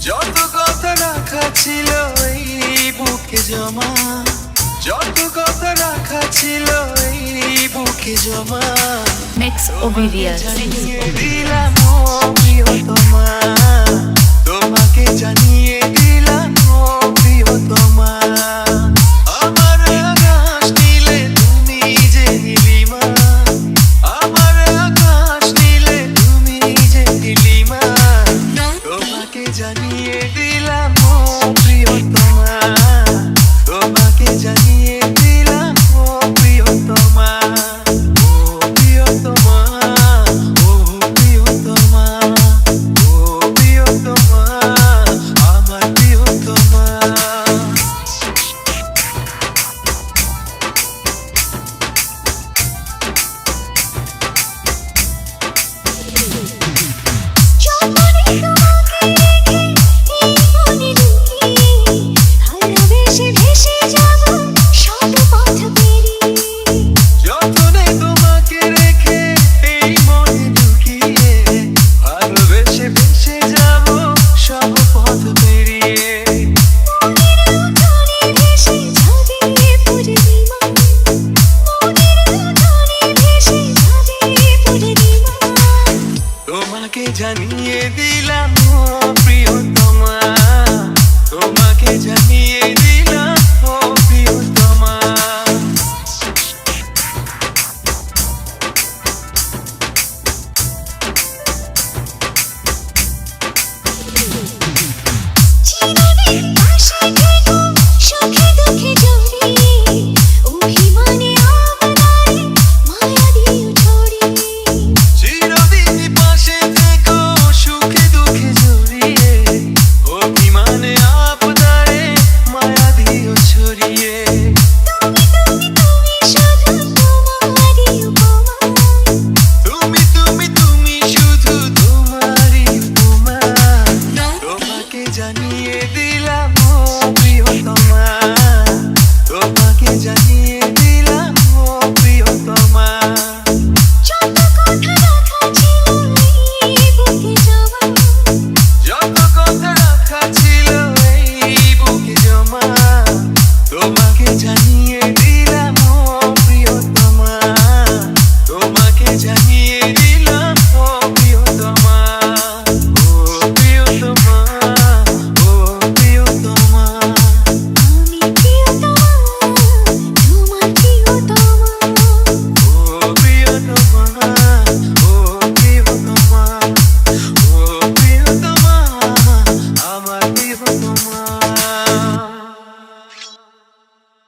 যত কথা রাখা ছিল এই বুকে জমা, যত কথা রাখা ছিল এই বুকে জমা, Mix Ovidius. জানিয়ে দিলাম ও প্রিয়তমা, তোমাকে জানিয়ে দিলাম ও প্রিয়তমা। আমার আকাশ নীলে তুমি যে নীলিমা, আমার আকাশ নীলে তুমি যে নীলিমা, তোমাকে জানিয়ে